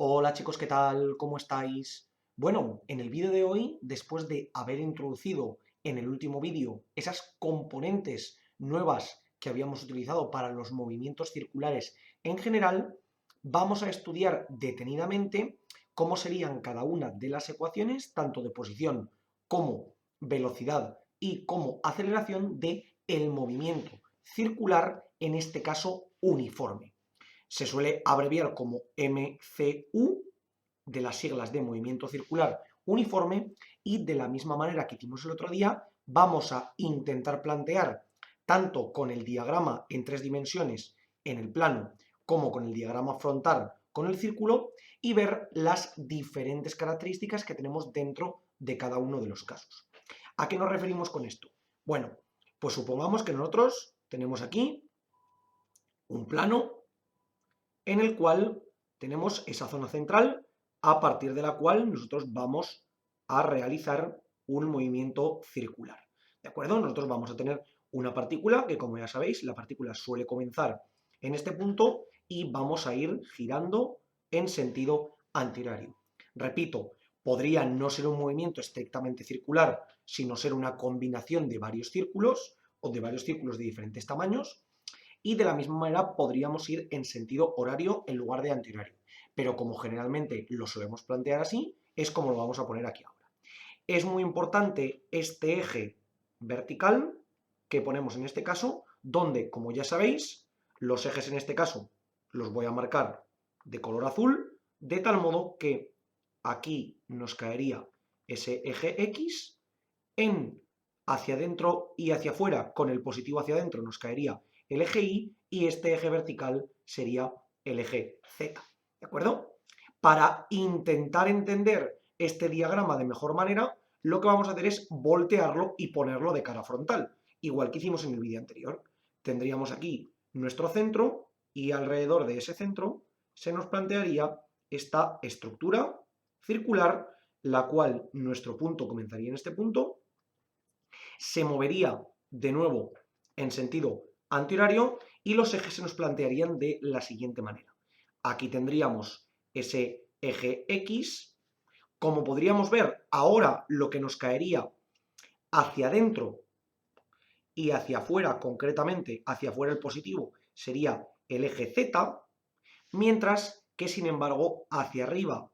Hola chicos, ¿qué tal? ¿Cómo estáis? Bueno, en el vídeo de hoy, después de haber introducido en el último vídeo esas componentes nuevas que habíamos utilizado para los movimientos circulares en general, vamos a estudiar detenidamente cómo serían cada una de las ecuaciones, tanto de posición como velocidad y como aceleración de el movimiento circular, en este caso uniforme. Se suele abreviar como MCU, de las siglas de movimiento circular uniforme, y de la misma manera que hicimos el otro día, vamos a intentar plantear, tanto con el diagrama en 3 dimensiones en el plano, como con el diagrama frontal con el círculo, y ver las diferentes características que tenemos dentro de cada uno de los casos. ¿A qué nos referimos con esto? Bueno, pues supongamos que nosotros tenemos aquí un plano en el cual tenemos esa zona central a partir de la cual nosotros vamos a realizar un movimiento circular. ¿De acuerdo? Nosotros vamos a tener una partícula que, como ya sabéis, la partícula suele comenzar en este punto y vamos a ir girando en sentido antihorario. Repito, podría no ser un movimiento estrictamente circular, sino ser una combinación de varios círculos o de varios círculos de diferentes tamaños, y de la misma manera podríamos ir en sentido horario en lugar de antihorario. Pero como generalmente lo solemos plantear así, es como lo vamos a poner aquí ahora. Es muy importante este eje vertical que ponemos en este caso, donde, como ya sabéis, los ejes en este caso los voy a marcar de color azul, de tal modo que aquí nos caería ese eje X, en hacia adentro y hacia afuera, con el positivo hacia adentro, nos caería el eje Y, y este eje vertical sería el eje Z. ¿De acuerdo? Para intentar entender este diagrama de mejor manera, lo que vamos a hacer es voltearlo y ponerlo de cara frontal, igual que hicimos en el vídeo anterior. Tendríamos aquí nuestro centro y alrededor de ese centro se nos plantearía esta estructura circular, la cual nuestro punto comenzaría en este punto, se movería de nuevo en sentido antihorario y los ejes se nos plantearían de la siguiente manera. Aquí tendríamos ese eje X. Como podríamos ver, ahora lo que nos caería hacia adentro y hacia afuera, concretamente hacia afuera el positivo, sería el eje Z, mientras que, sin embargo, hacia arriba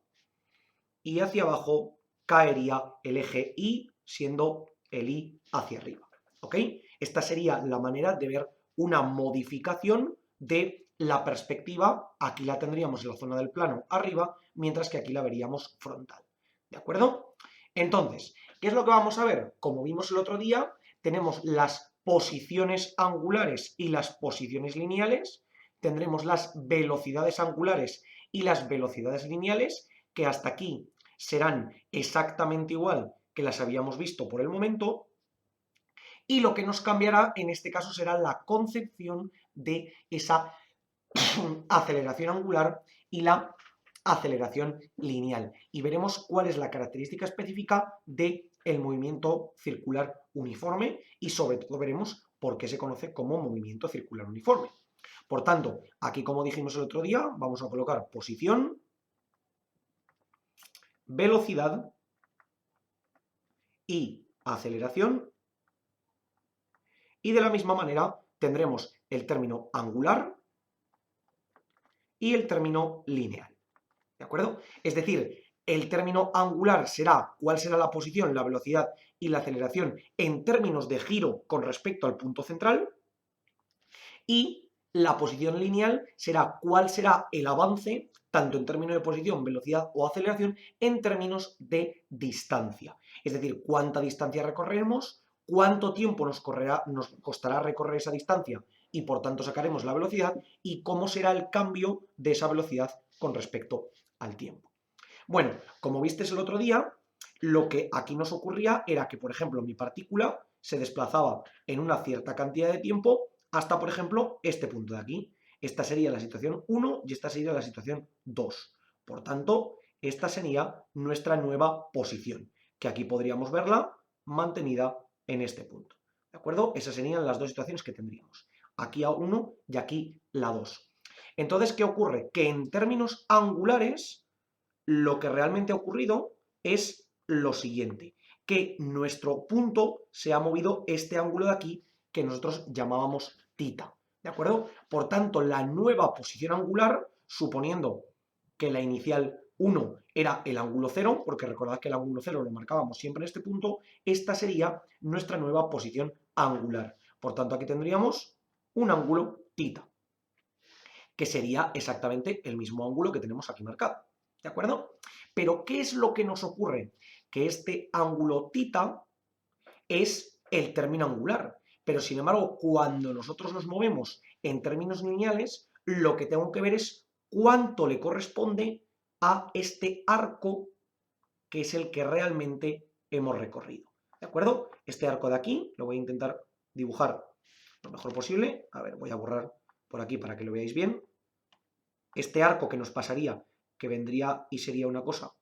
y hacia abajo caería el eje Y, siendo el Y hacia arriba. ¿Ok? Esta sería la manera de ver una modificación de la perspectiva. Aquí la tendríamos en la zona del plano arriba, mientras que aquí la veríamos frontal. ¿De acuerdo? Entonces, ¿qué es lo que vamos a ver? Como vimos el otro día, tenemos las posiciones angulares y las posiciones lineales, tendremos las velocidades angulares y las velocidades lineales, que hasta aquí serán exactamente igual que las habíamos visto por el momento, y lo que nos cambiará en este caso será la concepción de esa aceleración angular y la aceleración lineal, y veremos cuál es la característica específica del movimiento circular uniforme, y sobre todo veremos por qué se conoce como movimiento circular uniforme. Por tanto, aquí, como dijimos el otro día, vamos a colocar posición, velocidad y aceleración, y de la misma manera tendremos el término angular y el término lineal. ¿De acuerdo? Es decir, el término angular será cuál será la posición, la velocidad y la aceleración en términos de giro con respecto al punto central, y la posición lineal será cuál será el avance, tanto en términos de posición, velocidad o aceleración, en términos de distancia. Es decir, cuánta distancia recorreremos, cuánto tiempo nos costará recorrer esa distancia y por tanto sacaremos la velocidad, y cómo será el cambio de esa velocidad con respecto al tiempo. Bueno, como visteis el otro día, lo que aquí nos ocurría era que, por ejemplo, mi partícula se desplazaba en una cierta cantidad de tiempo hasta, por ejemplo, este punto de aquí. Esta sería la situación 1 y esta sería la situación 2. Por tanto, esta sería nuestra nueva posición, que aquí podríamos verla mantenida en este punto. ¿De acuerdo? Esas serían las dos situaciones que tendríamos. Aquí a 1 y aquí la 2. Entonces, ¿qué ocurre? Que en términos angulares lo que realmente ha ocurrido es lo siguiente, que nuestro punto se ha movido este ángulo de aquí que nosotros llamábamos tita, ¿de acuerdo? Por tanto, la nueva posición angular, suponiendo que la inicial 1 era el ángulo 0, porque recordad que el ángulo 0 lo marcábamos siempre en este punto, esta sería nuestra nueva posición angular. Por tanto, aquí tendríamos un ángulo tita, que sería exactamente el mismo ángulo que tenemos aquí marcado, ¿de acuerdo? Pero, ¿qué es lo que nos ocurre? Que este ángulo tita es el término angular, pero sin embargo, cuando nosotros nos movemos en términos lineales, lo que tengo que ver es cuánto le corresponde a este arco que es el que realmente hemos recorrido, ¿de acuerdo? Este arco de aquí lo voy a intentar dibujar lo mejor posible. A ver, voy a borrar por aquí para que lo veáis bien. Este arco que nos pasaría, que vendría y sería una cosa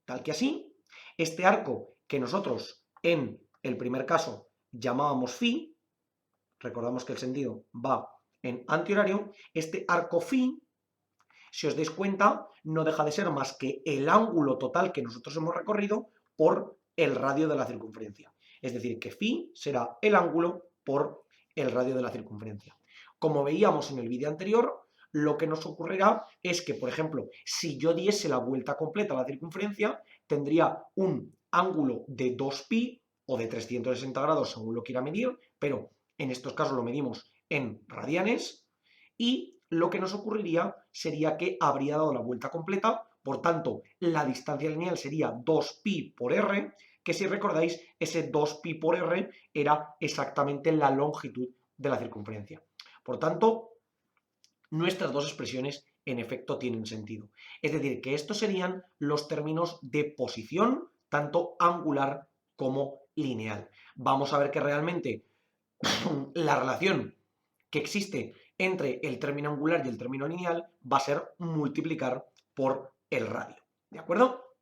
tal que así. Este arco que nosotros en el primer caso llamábamos phi, recordamos que el sentido va en antihorario, este arco phi, si os dais cuenta, no deja de ser más que el ángulo total que nosotros hemos recorrido por el radio de la circunferencia. Es decir, que phi será el ángulo por el radio de la circunferencia. Como veíamos en el vídeo anterior, lo que nos ocurrirá es que, por ejemplo, si yo diese la vuelta completa a la circunferencia, tendría un ángulo de 2pi o de 360 grados, según lo quiera medir, pero en estos casos lo medimos en radianes, y lo que nos ocurriría sería que habría dado la vuelta completa, por tanto, la distancia lineal sería 2pi por r, que si recordáis, ese 2pi por r era exactamente la longitud de la circunferencia. Por tanto, nuestras dos expresiones en efecto tienen sentido. Es decir, que estos serían los términos de posición, tanto angular como lineal. Vamos a ver que realmente la relación que existe entre el término angular y el término lineal va a ser multiplicar por el radio, ¿de acuerdo?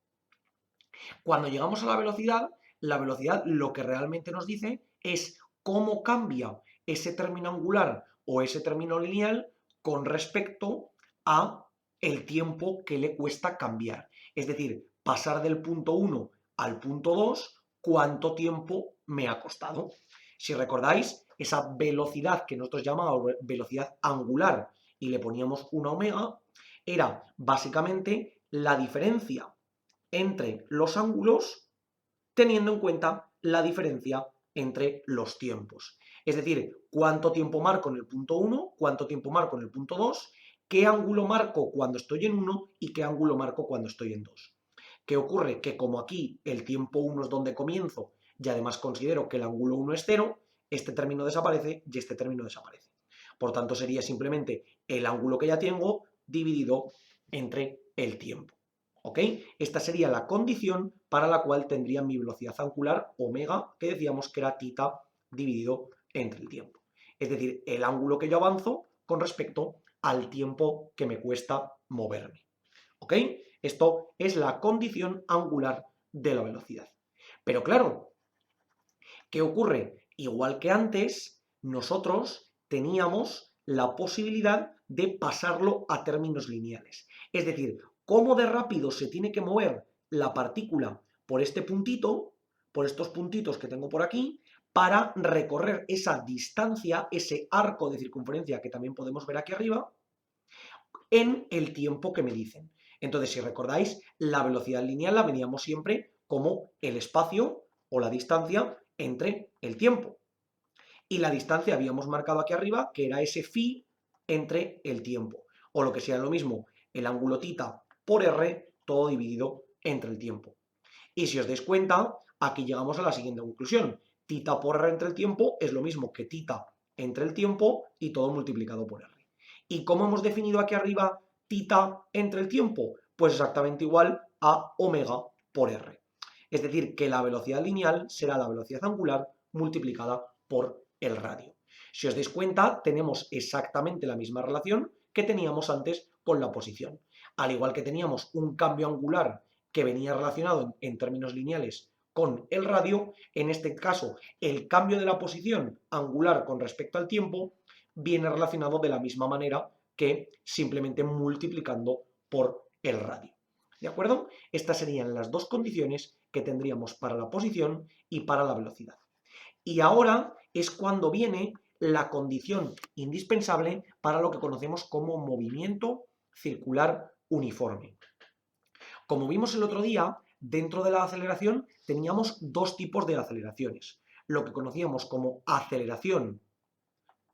Cuando llegamos a la velocidad lo que realmente nos dice es cómo cambia ese término angular o ese término lineal con respecto a el tiempo que le cuesta cambiar. Es decir, pasar del punto 1 al punto 2, ¿cuánto tiempo me ha costado? Si recordáis, esa velocidad que nosotros llamábamos velocidad angular y le poníamos una omega, era básicamente la diferencia entre los ángulos teniendo en cuenta la diferencia entre los tiempos. Es decir, cuánto tiempo marco en el punto 1, cuánto tiempo marco en el punto 2, qué ángulo marco cuando estoy en 1 y qué ángulo marco cuando estoy en 2. ¿Qué ocurre? Que como aquí el tiempo 1 es donde comienzo y además considero que el ángulo 1 es 0, este término desaparece y este término desaparece. Por tanto, sería simplemente el ángulo que ya tengo dividido entre el tiempo. ¿Ok? Esta sería la condición para la cual tendría mi velocidad angular omega, que decíamos que era tita dividido entre el tiempo. Es decir, el ángulo que yo avanzo con respecto al tiempo que me cuesta moverme. ¿Ok? Esto es la condición angular de la velocidad. Pero claro, ¿qué ocurre? Igual que antes, nosotros teníamos la posibilidad de pasarlo a términos lineales. Es decir, cómo de rápido se tiene que mover la partícula por este puntito, por estos puntitos que tengo por aquí, para recorrer esa distancia, ese arco de circunferencia que también podemos ver aquí arriba, en el tiempo que me dicen. Entonces, si recordáis, la velocidad lineal la veníamos siempre como el espacio o la distancia entre el tiempo. Y la distancia habíamos marcado aquí arriba, que era ese phi entre el tiempo. O lo que sea lo mismo, el ángulo tita por r, todo dividido entre el tiempo. Y si os dais cuenta, aquí llegamos a la siguiente conclusión. Tita por r entre el tiempo es lo mismo que tita entre el tiempo y todo multiplicado por r. ¿Y cómo hemos definido aquí arriba tita entre el tiempo? Pues exactamente igual a omega por r. Es decir, que la velocidad lineal será la velocidad angular multiplicada por el radio. Si os dais cuenta, tenemos exactamente la misma relación que teníamos antes con la posición. Al igual que teníamos un cambio angular que venía relacionado en términos lineales con el radio, en este caso el cambio de la posición angular con respecto al tiempo viene relacionado de la misma manera que simplemente multiplicando por el radio. ¿De acuerdo? Estas serían las dos condiciones que tendríamos para la posición y para la velocidad. Y ahora es cuando viene la condición indispensable para lo que conocemos como movimiento circular uniforme. Como vimos el otro día, dentro de la aceleración teníamos dos tipos de aceleraciones. Lo que conocíamos como aceleración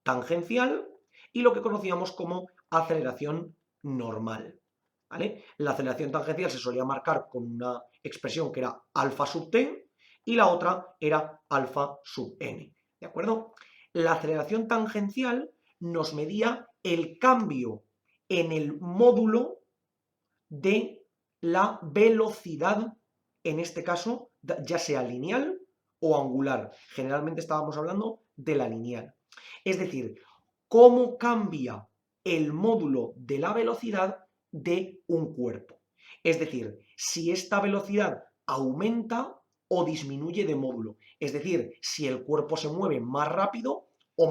tangencial y lo que conocíamos como aceleración normal. ¿Vale? La aceleración tangencial se solía marcar con una expresión que era alfa sub t y la otra era alfa sub n. ¿De acuerdo? La aceleración tangencial nos medía el cambio en el módulo de la velocidad, en este caso, ya sea lineal o angular. Generalmente estábamos hablando de la lineal. Es decir, cómo cambia el módulo de la velocidad de un cuerpo. Es decir, si esta velocidad aumenta o disminuye de módulo. Es decir, si el cuerpo se mueve más rápido o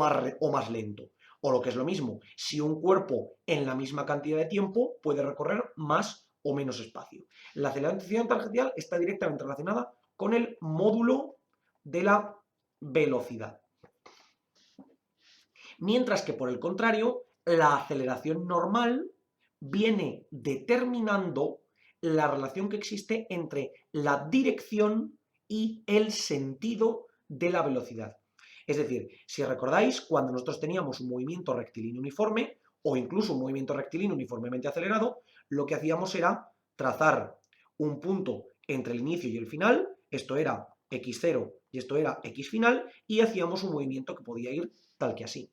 más lento. O lo que es lo mismo, si un cuerpo en la misma cantidad de tiempo puede recorrer más o menos espacio. La aceleración tangencial está directamente relacionada con el módulo de la velocidad. Mientras que, por el contrario, la aceleración normal viene determinando la relación que existe entre la dirección y el sentido de la velocidad. Es decir, si recordáis, cuando nosotros teníamos un movimiento rectilíneo uniforme o incluso un movimiento rectilíneo uniformemente acelerado, lo que hacíamos era trazar un punto entre el inicio y el final, esto era x0 y esto era x final, y hacíamos un movimiento que podía ir tal que así.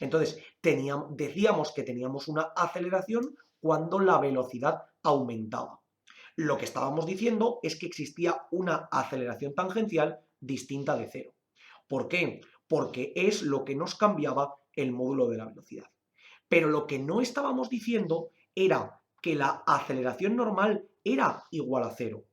Entonces, decíamos que teníamos una aceleración cuando la velocidad aumentaba. Lo que estábamos diciendo es que existía una aceleración tangencial distinta de cero. ¿Por qué? Porque es lo que nos cambiaba el módulo de la velocidad. Pero lo que no estábamos diciendo era que la aceleración normal era igual a cero.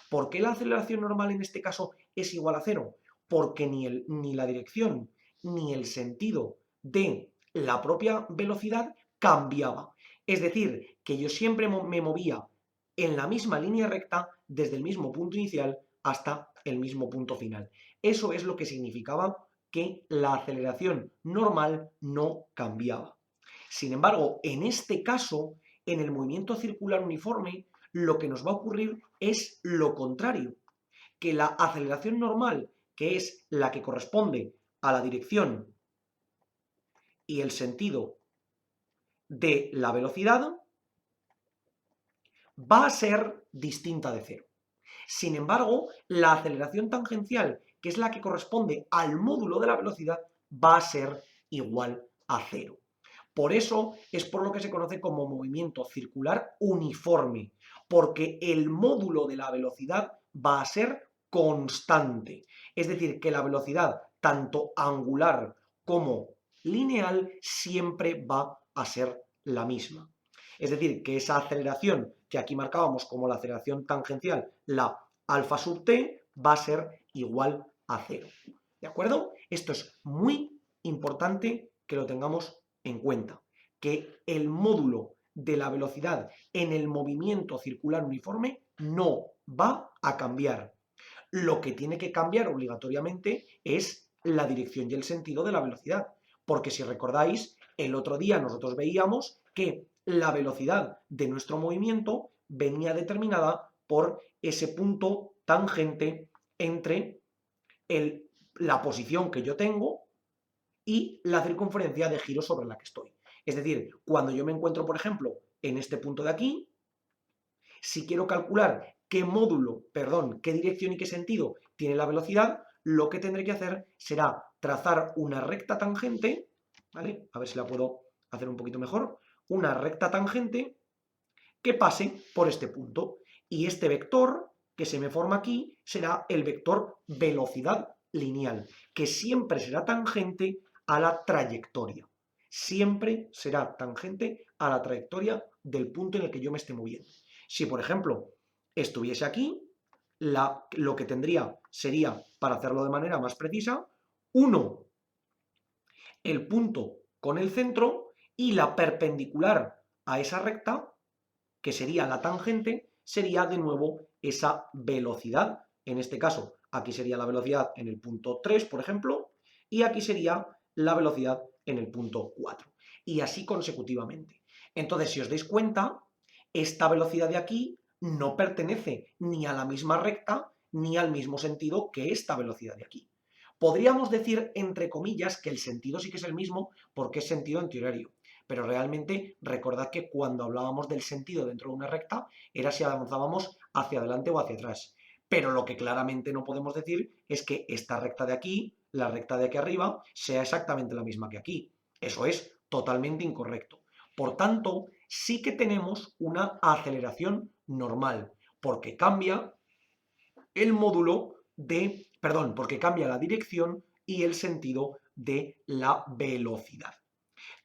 ¿Por qué la aceleración normal en este caso es igual a cero? Porque ni la dirección ni el sentido de la propia velocidad cambiaba. Es decir, que yo siempre me movía en la misma línea recta desde el mismo punto inicial hasta el mismo punto final. Eso es lo que significaba que la aceleración normal no cambiaba. Sin embargo, en este caso, en el movimiento circular uniforme, lo que nos va a ocurrir es lo contrario, que la aceleración normal, que es la que corresponde a la dirección y el sentido de la velocidad, va a ser distinta de cero. Sin embargo, la aceleración tangencial, que es la que corresponde al módulo de la velocidad, va a ser igual a cero. Por eso es por lo que se conoce como movimiento circular uniforme, porque el módulo de la velocidad va a ser constante. Es decir, que la velocidad, tanto angular como lineal, siempre va a ser la misma. Es decir, que esa aceleración que aquí marcábamos como la aceleración tangencial, la alfa sub t, va a ser igual a cero. ¿De acuerdo? Esto es muy importante que lo tengamos en cuenta, que el módulo de la velocidad en el movimiento circular uniforme no va a cambiar. Lo que tiene que cambiar obligatoriamente es la dirección y el sentido de la velocidad, porque si recordáis, el otro día nosotros veíamos que la velocidad de nuestro movimiento venía determinada por ese punto tangente entre la posición que yo tengo y la circunferencia de giro sobre la que estoy. Es decir, cuando yo me encuentro, por ejemplo, en este punto de aquí, si quiero calcular qué módulo, perdón, qué dirección y qué sentido tiene la velocidad, lo que tendré que hacer será trazar una recta tangente, ¿vale? A ver si la puedo hacer un poquito mejor. Una recta tangente que pase por este punto. Y este vector que se me forma aquí será el vector velocidad lineal, que siempre será tangente a la trayectoria. Siempre será tangente a la trayectoria del punto en el que yo me esté moviendo. Si, por ejemplo, estuviese aquí, lo que tendría sería, para hacerlo de manera más precisa, 1, el punto con el centro, y la perpendicular a esa recta, que sería la tangente, sería de nuevo esa velocidad. En este caso, aquí sería la velocidad en el punto 3, por ejemplo, y aquí sería la velocidad en el punto 4. Y así consecutivamente. Entonces, si os dais cuenta, esta velocidad de aquí no pertenece ni a la misma recta ni al mismo sentido que esta velocidad de aquí. Podríamos decir, entre comillas, que el sentido sí que es el mismo porque es sentido antihorario, pero realmente recordad que cuando hablábamos del sentido dentro de una recta era si avanzábamos hacia adelante o hacia atrás. Pero lo que claramente no podemos decir es que esta recta de aquí, la recta de aquí arriba, sea exactamente la misma que aquí. Eso es totalmente incorrecto. Por tanto, sí que tenemos una aceleración normal, porque cambia el módulo porque cambia la dirección y el sentido de la velocidad.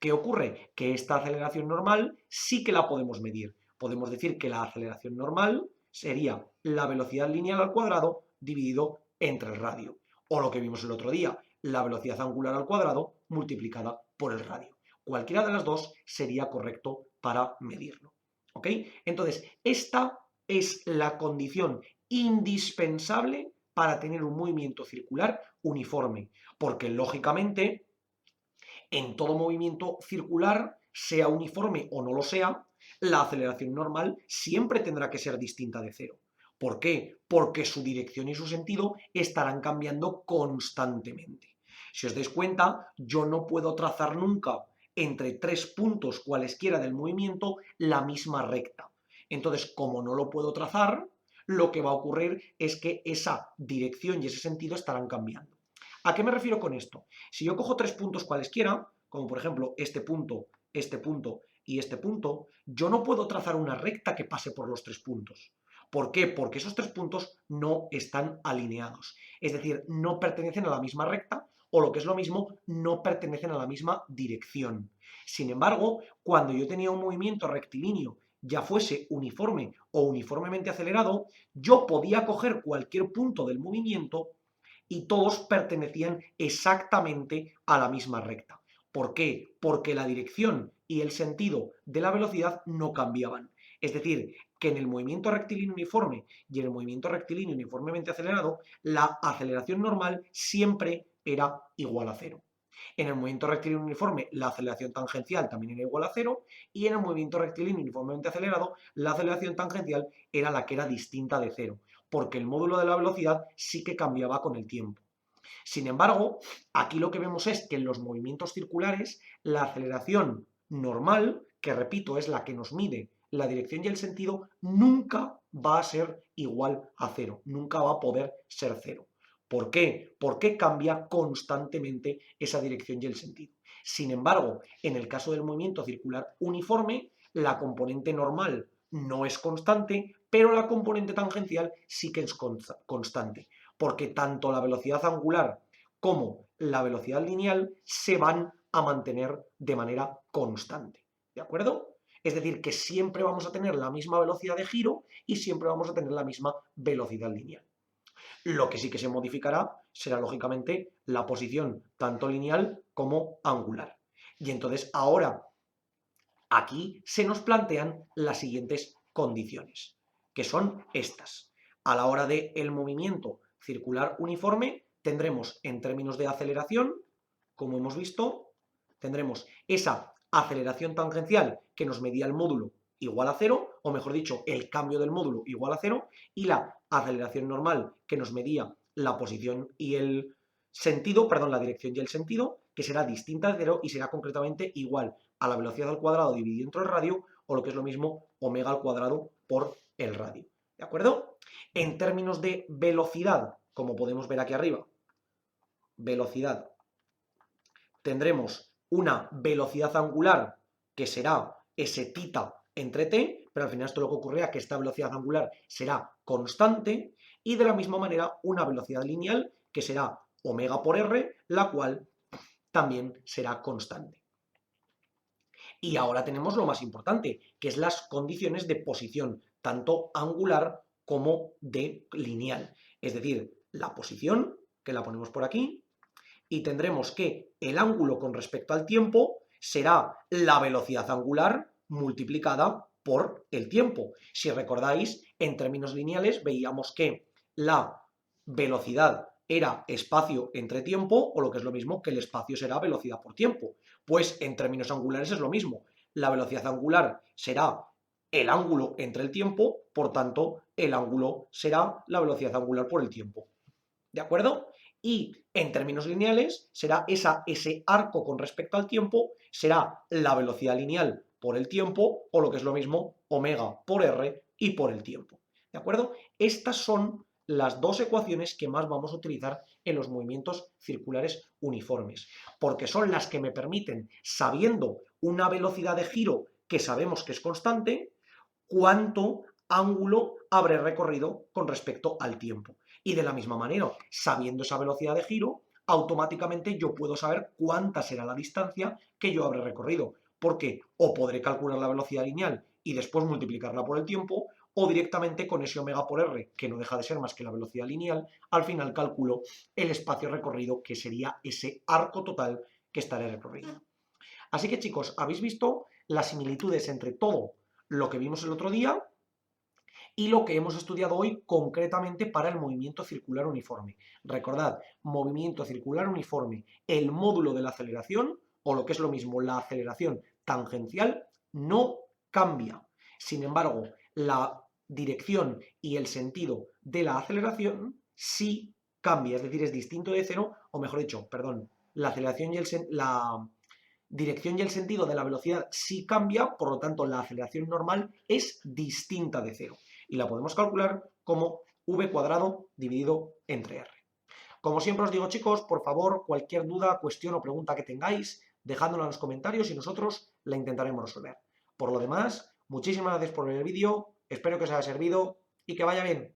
¿Qué ocurre? Que esta aceleración normal sí que la podemos medir. Podemos decir que la aceleración normal sería la velocidad lineal al cuadrado dividido entre el radio. O lo que vimos el otro día, la velocidad angular al cuadrado multiplicada por el radio. Cualquiera de las dos sería correcto para medirlo. ¿Ok? Entonces, esta es la condición indispensable para tener un movimiento circular uniforme, porque lógicamente en todo movimiento circular, sea uniforme o no lo sea, la aceleración normal siempre tendrá que ser distinta de cero. ¿Por qué? Porque su dirección y su sentido estarán cambiando constantemente. Si os dais cuenta, yo no puedo trazar nunca entre tres puntos cualesquiera del movimiento la misma recta. Entonces, como no lo puedo trazar, lo que va a ocurrir es que esa dirección y ese sentido estarán cambiando. ¿A qué me refiero con esto? Si yo cojo tres puntos cualesquiera, como por ejemplo este punto y este punto, yo no puedo trazar una recta que pase por los tres puntos. ¿Por qué? Porque esos tres puntos no están alineados. Es decir, no pertenecen a la misma recta o lo que es lo mismo, no pertenecen a la misma dirección. Sin embargo, cuando yo tenía un movimiento rectilíneo, ya fuese uniforme o uniformemente acelerado, yo podía coger cualquier punto del movimiento y todos pertenecían exactamente a la misma recta. ¿Por qué? Porque la dirección y el sentido de la velocidad no cambiaban. Es decir, que en el movimiento rectilíneo uniforme y en el movimiento rectilíneo uniformemente acelerado, la aceleración normal siempre era igual a cero. En el movimiento rectilíneo uniforme, la aceleración tangencial también era igual a cero, y en el movimiento rectilíneo uniformemente acelerado, la aceleración tangencial era la que era distinta de cero, porque el módulo de la velocidad sí que cambiaba con el tiempo. Sin embargo, aquí lo que vemos es que en los movimientos circulares, la aceleración normal, que repito, es la que nos mide la dirección y el sentido, nunca va a ser igual a cero, nunca va a poder ser cero. ¿Por qué? Porque cambia constantemente esa dirección y el sentido. Sin embargo, en el caso del movimiento circular uniforme, la componente normal no es constante, pero la componente tangencial sí que es constante, porque tanto la velocidad angular como la velocidad lineal se van a mantener de manera constante. ¿De acuerdo? Es decir, que siempre vamos a tener la misma velocidad de giro y siempre vamos a tener la misma velocidad lineal. Lo que sí que se modificará será, lógicamente, la posición tanto lineal como angular. Y entonces ahora aquí se nos plantean las siguientes condiciones, que son estas. A la hora del movimiento circular uniforme, tendremos en términos de aceleración, como hemos visto, tendremos esa aceleración tangencial que nos medía el módulo igual a cero, o mejor dicho, el cambio del módulo igual a cero, y la aceleración normal que nos medía la posición y el sentido, perdón, la dirección y el sentido, que será distinta de cero y será concretamente igual a la velocidad al cuadrado dividido entre el radio, o lo que es lo mismo, omega al cuadrado por el radio. ¿De acuerdo? En términos de velocidad, como podemos ver aquí arriba, velocidad, tendremos una velocidad angular que será S tita entre t, pero al final esto lo que ocurrirá es que esta velocidad angular será constante, y de la misma manera una velocidad lineal que será omega por r, la cual también será constante. Y ahora tenemos lo más importante, que es las condiciones de posición, tanto angular como de lineal. Es decir, la posición, que la ponemos por aquí, y tendremos que el ángulo con respecto al tiempo será la velocidad angular multiplicada por el tiempo. Si recordáis, en términos lineales veíamos que la velocidad era espacio entre tiempo, o lo que es lo mismo que el espacio será velocidad por tiempo. Pues en términos angulares es lo mismo. La velocidad angular será el ángulo entre el tiempo, por tanto, el ángulo será la velocidad angular por el tiempo. ¿De acuerdo? Y en términos lineales será ese arco con respecto al tiempo, será la velocidad lineal por el tiempo, o lo que es lo mismo, omega por r y por el tiempo. ¿De acuerdo? Estas son las dos ecuaciones que más vamos a utilizar en los movimientos circulares uniformes, porque son las que me permiten, sabiendo una velocidad de giro que sabemos que es constante, cuánto ángulo habré recorrido con respecto al tiempo. Y de la misma manera, sabiendo esa velocidad de giro, automáticamente yo puedo saber cuánta será la distancia que yo habré recorrido, porque o podré calcular la velocidad lineal y después multiplicarla por el tiempo, o directamente con ese omega por r, que no deja de ser más que la velocidad lineal, al final calculo el espacio recorrido, que sería ese arco total que estaré recorriendo. Así que, chicos, habéis visto las similitudes entre todo lo que vimos el otro día y lo que hemos estudiado hoy concretamente para el movimiento circular uniforme. Recordad, movimiento circular uniforme, el módulo de la aceleración, o lo que es lo mismo, la aceleración tangencial, no cambia. Sin embargo, la dirección y el sentido de la aceleración sí cambia, es decir, es distinto de cero, o mejor dicho, perdón, la aceleración y la dirección y el sentido de la velocidad sí cambia, por lo tanto la aceleración normal es distinta de cero y la podemos calcular como v cuadrado dividido entre r. Como siempre os digo, chicos, por favor, cualquier duda, cuestión o pregunta que tengáis, dejádnosla en los comentarios y nosotros la intentaremos resolver. Por lo demás, muchísimas gracias por ver el vídeo, espero que os haya servido y que vaya bien.